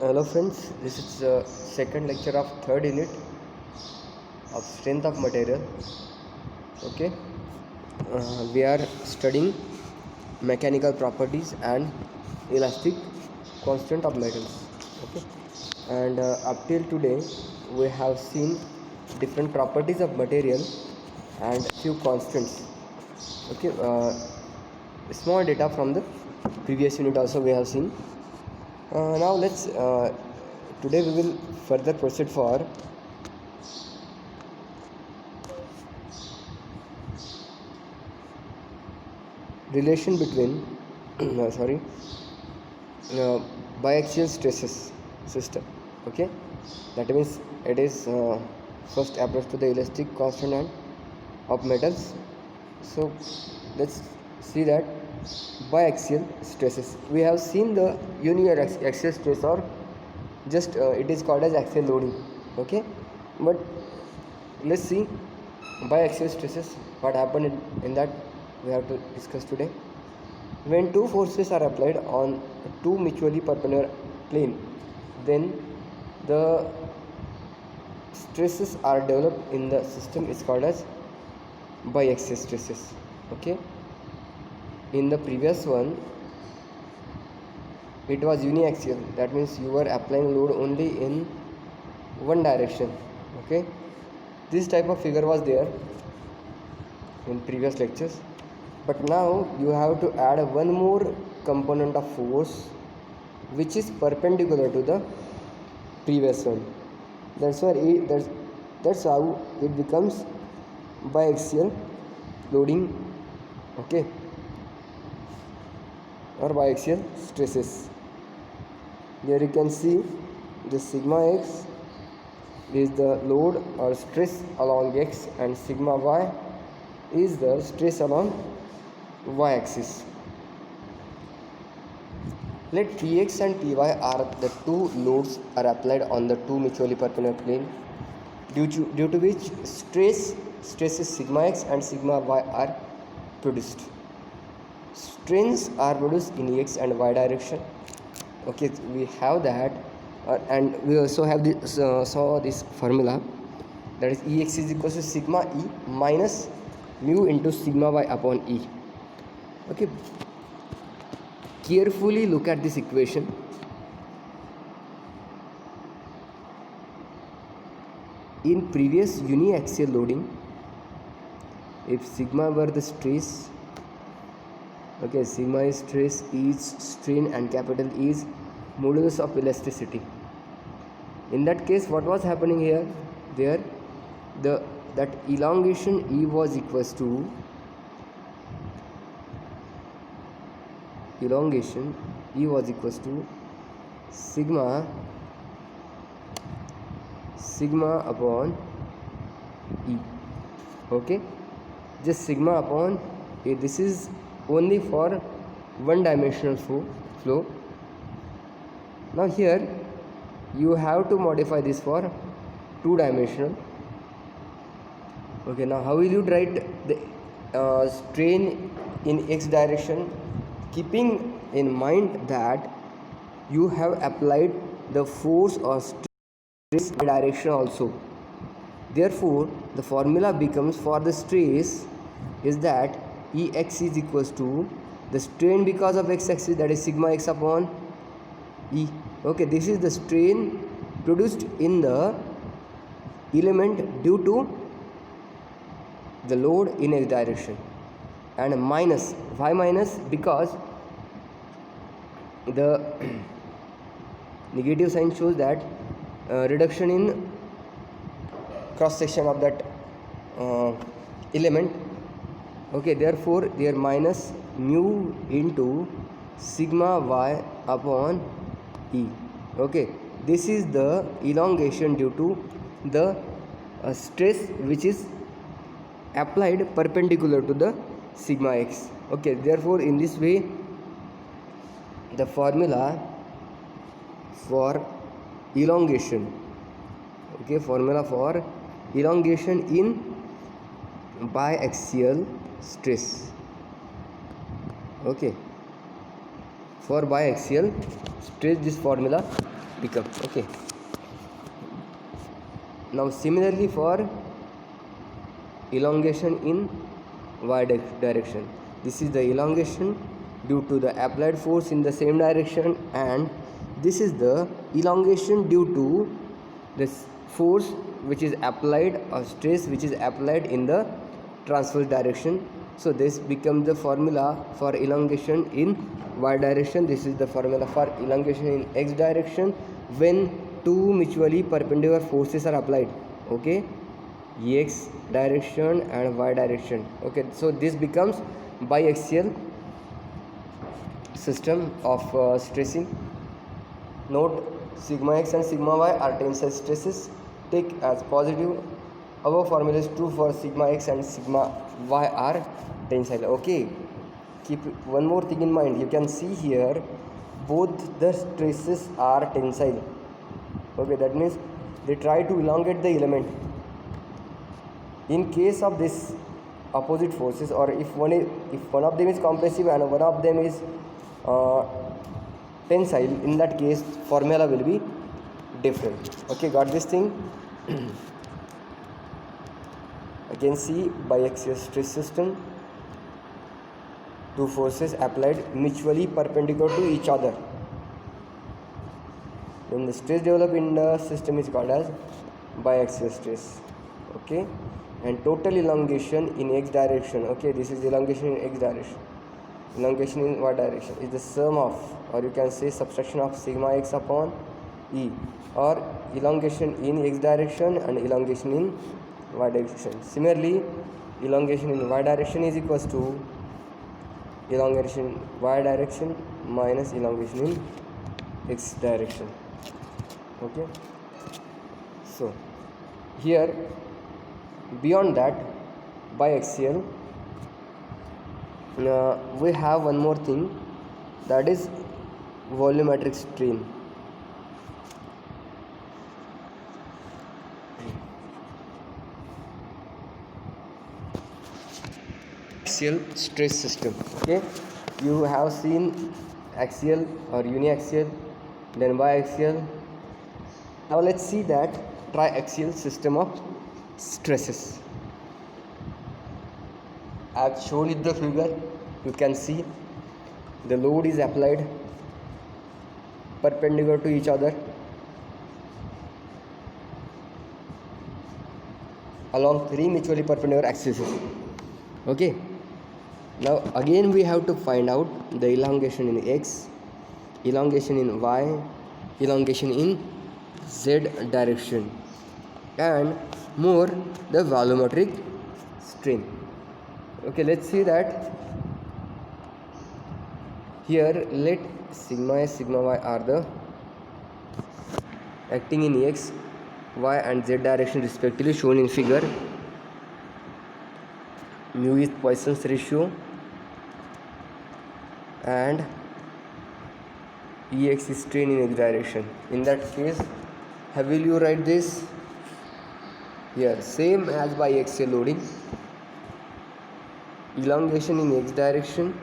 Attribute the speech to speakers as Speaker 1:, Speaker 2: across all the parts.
Speaker 1: Hello friends, this is the second lecture of third unit of strength of material. Okay, we are studying mechanical properties and elastic constant of metals. Okay, and up till today we have seen different properties of material and few constants. Okay, small data from the previous unit also we have seen. Now let's today we will further proceed for relation between biaxial stresses system. Okay, that means it is first approach to the elastic constant and of metals. So let's see that biaxial stresses. We have seen the uniaxial stress, or just it is called as axial loading. Okay, but let's see biaxial stresses, what happened in that we have to discuss today. When two forces are applied on two mutually perpendicular plane, then the stresses are developed in the system is called as biaxial stresses. Okay, in the previous one it was uniaxial, that means you were applying load only in one direction. Okay, this type of figure was there in previous lectures, but now you have to add one more component of force which is perpendicular to the previous one. That's why that's how it becomes biaxial loading. Okay, or biaxial stresses. Here you can see the sigma x is the load or stress along x, and sigma y is the stress along y axis. Let Px and Py are the two loads are applied on the two mutually perpendicular plane, due to which stresses sigma x and sigma y are produced. Strains are produced in x and y direction. Okay, we have that, and we also have this saw this formula, that is Ex is equals to sigma E minus mu into sigma y upon E. Okay, carefully look at this equation. In previous uniaxial loading, if sigma were the stress, okay, sigma is stress, E is strain, and capital E is modulus of elasticity. In that case, what was happening here? There, that elongation E was equals to sigma upon E. Okay, just sigma upon A. This is only for one dimensional flow. Now here you have to modify this for two dimensional. Okay, now how will you write the strain in x direction, keeping in mind that you have applied the force or stress direction also. Therefore the formula becomes for the stress is that Ex is equals to the strain because of x axis, that is sigma x upon E. Okay, this is the strain produced in the element due to the load in x direction, and minus why minus, because the negative sign shows that reduction in cross section of that element. Okay, therefore there minus mu into sigma y upon E. Okay, this is the elongation due to the stress which is applied perpendicular to the sigma x. Okay, therefore in this way the formula for elongation, okay, formula for elongation in biaxial stress. Okay, for biaxial stress this formula become. Okay, now similarly for elongation in y direction, this is the elongation due to the applied force in the same direction, and this is the elongation due to this force which is applied, or stress which is applied in the transverse direction. So this becomes the formula for elongation in y direction. This is the formula for elongation in x direction when two mutually perpendicular forces are applied. Okay, x direction and y direction. Okay, so this becomes biaxial system of stressing. Note, sigma x and sigma y are tensile stresses. Take as positive. Above formula is true for sigma x and sigma y are tensile. Okay, keep one more thing in mind. You can see here both the stresses are tensile. Okay, that means they try to elongate the element. In case of this opposite forces, or if one of them is compressive and one of them is tensile, in that case formula will be different. Okay, got this thing? Again, see, biaxial stress system, two forces applied mutually perpendicular to each other. Then the stress developed in the system is called as biaxial stress. Okay, and total elongation in x direction. Okay, this is elongation in x direction. Elongation in y direction is the sum of, or you can say subtraction of, sigma x upon e, or elongation in x direction and elongation in y direction. Similarly, elongation in y direction is equals to elongation in y direction minus elongation in x direction. Okay, so here beyond that biaxial, we have one more thing, that is volumetric strain. Axial stress system. Okay, you have seen axial or uniaxial, then biaxial. Now let's see that triaxial system of stresses. I have shown in the figure. You can see the load is applied perpendicular to each other along three mutually perpendicular axes. Okay, now again we have to find out the elongation in x, elongation in y, elongation in z direction, and more the volumetric strain. Okay, let's see that. Here let sigma s, sigma y are the acting in x, y and z direction respectively, shown in figure. Mu is Poisson's ratio and Ex is strain in x direction. In that case, how will you write this? Here, same as biaxial loading, elongation in x direction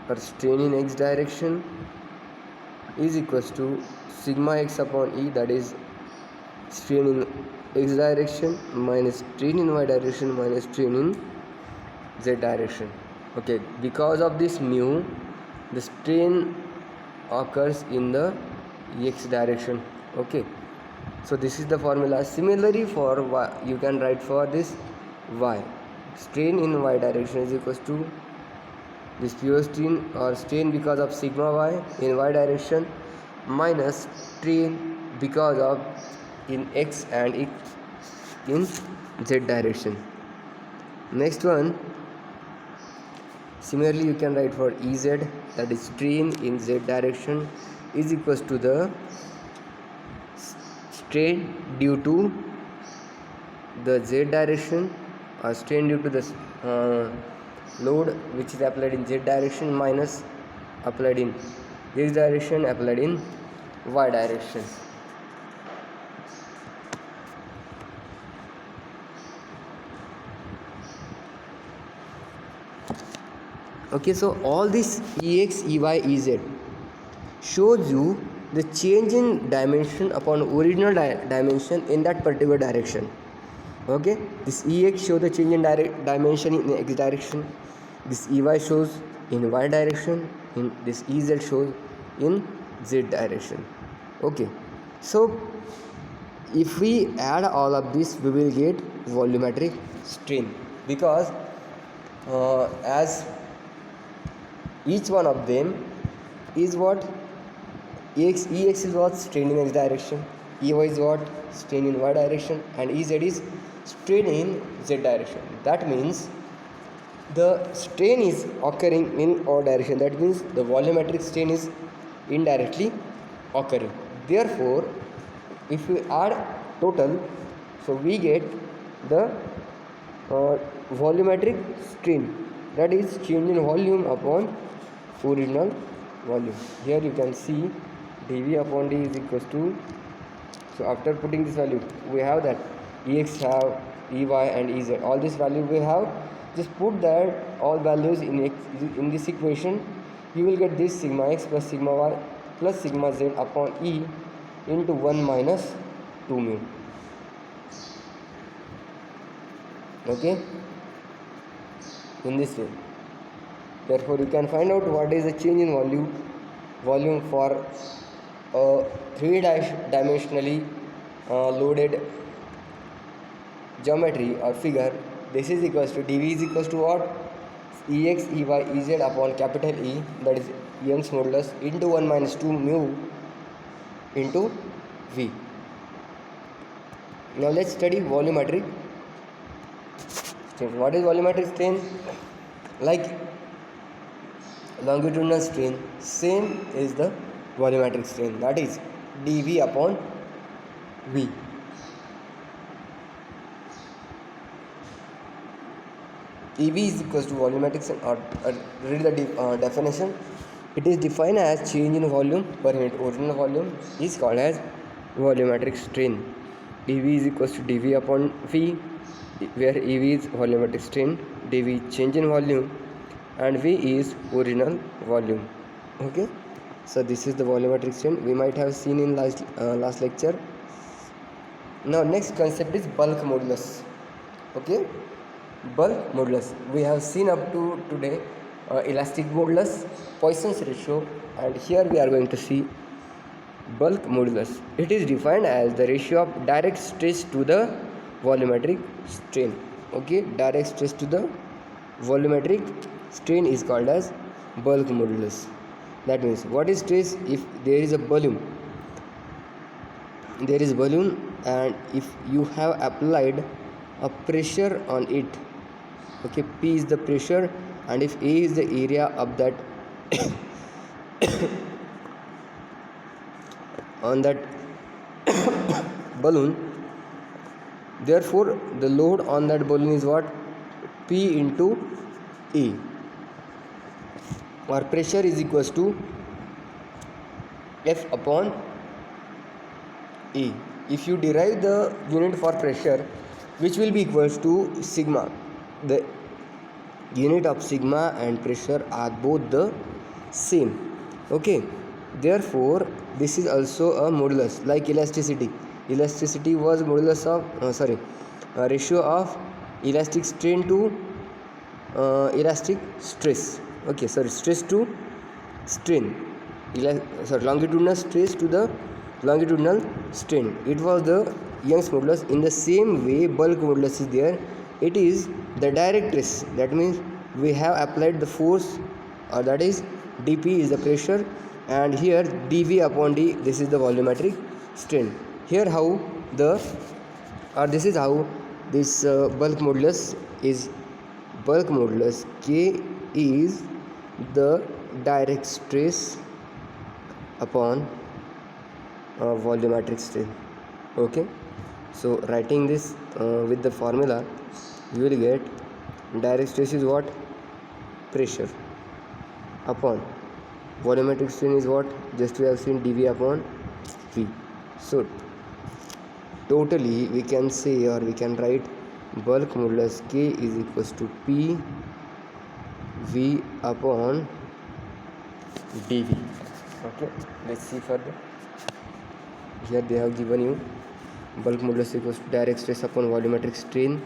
Speaker 1: or strain in x direction is equals to sigma x upon E, that is strain in x direction minus strain in y direction minus strain in z direction. Okay, because of this mu, the strain occurs in the x direction. Okay, so this is the formula. Similarly for y, you can write for this y, strain in y direction is equals to this pure strain or strain because of sigma y in y direction minus strain because of in x and in z direction. Next one, similarly you can write for Ez, that is strain in z direction is equals to the strain due to the z direction or strain due to the load which is applied in z direction minus applied in x direction applied in y direction. Okay, so all this Ex, Ey, Ez shows you the change in dimension upon original dimension in that particular direction. Okay, this Ex shows the change in dimension in x direction, this Ey shows in y direction, in this Ez shows in z direction. Okay, so if we add all of this, we will get volumetric strain, because as each one of them is what Ex is what strain in x direction, Ey is what strain in y direction, and Ez is strain in z direction. That means the strain is occurring in all direction. That means the volumetric strain is indirectly occurring. Therefore, if we add total, so we get the volumetric strain, that is change in volume upon original volume. Here you can see dV upon d is equals to, so after putting this value we have that Ex have Ey and Ez, all this value we have, just put that all values in this equation, you will get this sigma x plus sigma y plus sigma z upon E into 1 minus 2 mu. Okay, in this way. Therefore you can find out what is the change in volume for a 3-dimensionally loaded geometry or figure. This is equals to dV is equals to what? Ex, Ey, Ez upon capital E, that is Young's modulus, into 1 minus 2 mu into V. Now let's study volumetric strain. What is volumetric strain? Like longitudinal strain, same is the volumetric strain, that is dV upon V. EV is equals to volumetric strain, or read the definition. It is defined as change in volume per unit original volume is called as volumetric strain. EV is equals to dV upon V, where EV is volumetric strain, dV change in volume, and V is original volume. Okay, so this is the volumetric strain we might have seen in last lecture. Now next concept is bulk modulus. Okay, bulk modulus we have seen up to today, elastic modulus, Poisson's ratio, and here we are going to see bulk modulus. It is defined as the ratio of direct stress to the volumetric strain. Okay, direct stress to the volumetric strain is called as bulk modulus. That means what is stress? If there is a balloon, and if you have applied a pressure on it, okay, P is the pressure, and if A is the area of that on that balloon, therefore the load on that balloon is what? P into A, or pressure is equals to F upon A. If you derive the unit for pressure, which will be equals to sigma, the unit of sigma and pressure are both the same. Okay, therefore this is also a modulus, like elasticity was modulus of ratio of elastic strain to elastic stress. Okay, stress to strain, longitudinal stress to the longitudinal strain. It was the Young's modulus. In the same way, bulk modulus is there. It is the direct stress. That means we have applied the force, or that is dP is the pressure, and here dV upon d, this is the volumetric strain. Here how the, or this is how this bulk modulus is. Bulk modulus K is the direct stress upon volumetric strain. Okay, so writing this with the formula, you will get direct stress is what? Pressure upon volumetric strain is what? Just we have seen dV upon V. So totally we can say, or we can write, bulk modulus K is equals to P V upon dV. Okay, let's see further. Here they have given you bulk modulus equals to direct stress upon volumetric strain.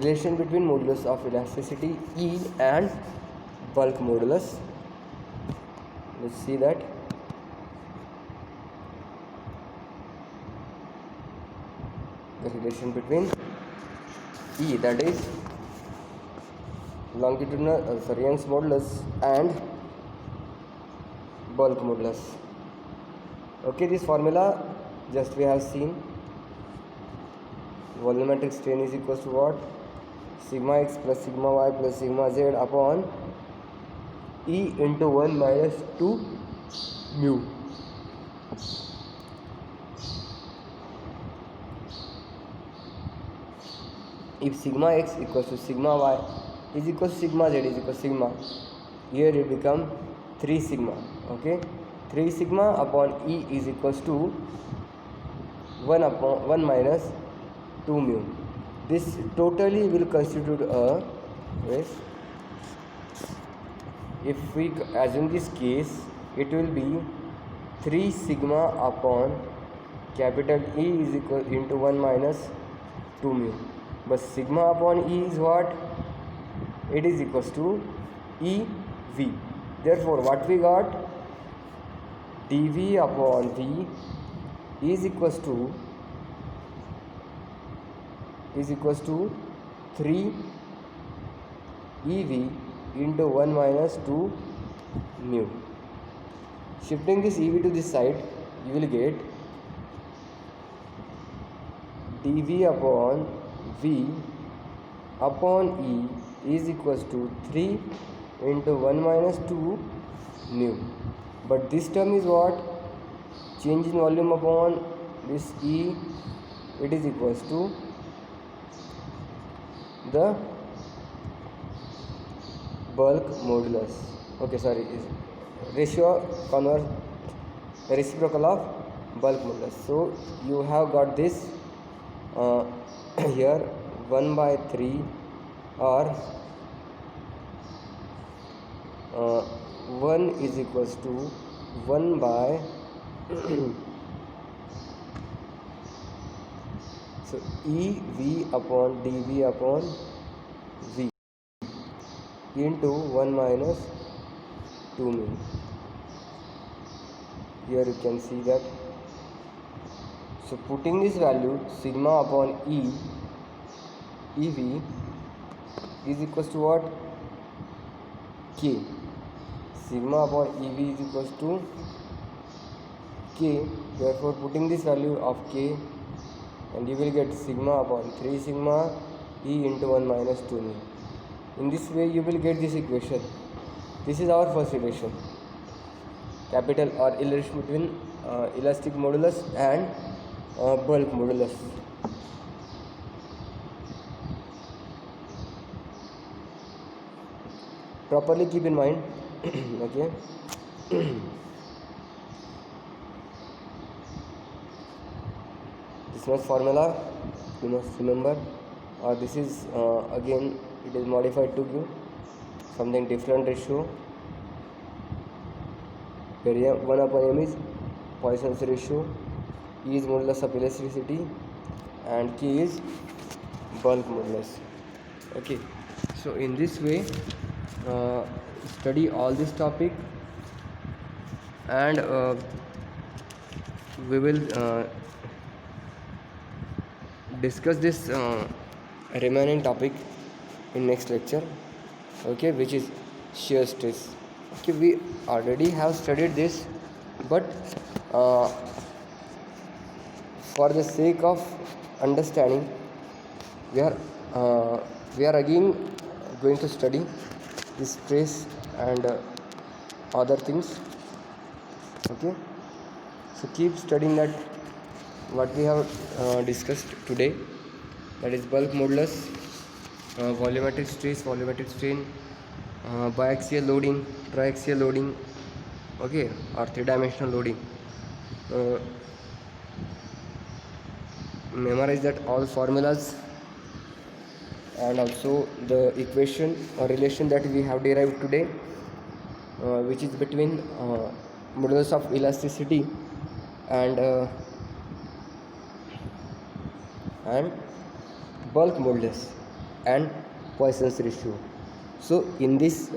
Speaker 1: Relation between modulus of elasticity E and bulk modulus. Let's see that. The relation between E, that is longitudinal Young's modulus, and bulk modulus. Okay, this formula just we have seen. Volumetric strain is equals to what? Sigma x plus sigma y plus sigma z upon E into 1 minus 2 mu. If sigma x equals to sigma y is equals to sigma z is equals to sigma, here it become 3 sigma. Okay, 3 sigma upon E is equals to 1 minus 2 mu. This totally will constitute a, yes, if we assume this case, it will be 3 sigma upon capital E is equal into 1 minus 2 mu. But sigma upon E is what? It is equals to EV. Therefore, what we got? dV upon V is equals to 3 EV into 1 minus 2 mu. Shifting this EV to this side, you will get dV upon V upon E is equals to 3 into 1 minus 2 mu. But this term is what? Change in volume upon this E, it is equals to the bulk modulus. Okay, sorry, is reciprocal of bulk modulus. So you have got this here 1 by 3 or 1 is equals to 1 by so EV upon dV upon V into 1 minus 2 mu. Here you can see that. So putting this value sigma upon EV is equals to what? K. Sigma upon EV is equals to K. Therefore putting this value of K, and you will get sigma upon 3 sigma E into 1 minus 2 mu. In this way you will get this equation. This is our first relation, capital or relation between elastic modulus and bulk modulus. Properly keep in mind. Okay. This much formula you must remember, or this is again it is modified to give something different ratio, where 1 upon m is Poisson's ratio, E is modulus of elasticity, and K is bulk modulus. Okay, so in this way study all this topic, and we will discuss this remaining topic in next lecture. Okay, which is shear stress. Okay, we already have studied this, but for the sake of understanding, we are again going to study this stress and other things. Okay, so keep studying that what we have discussed today, that is bulk modulus, volumetric stress, volumetric strain, biaxial loading, triaxial loading, okay, or three-dimensional loading. Memorize that all formulas, and also the equation or relation that we have derived today, which is between modulus of elasticity and bulk modulus and Poisson's ratio. So in this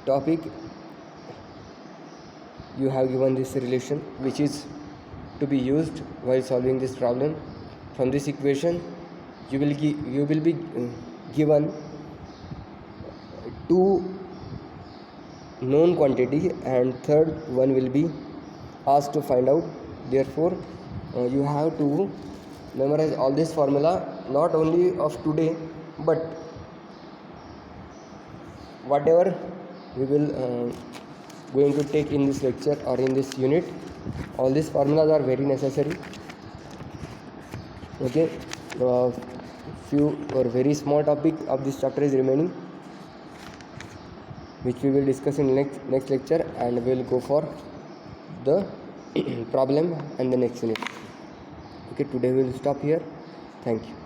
Speaker 1: topic, you have given this relation which is to be used while solving this problem. From this equation, you will be given two known quantity, and third one will be asked to find out. Therefore, you have to memorize all this formula, not only of today, but whatever we will going to take in this lecture or in this unit. All these formulas are very necessary. Okay, few or very small topic of this chapter is remaining, which we will discuss in next lecture, and we will go for the problem and the next unit. Okay, today we will stop here. Thank you.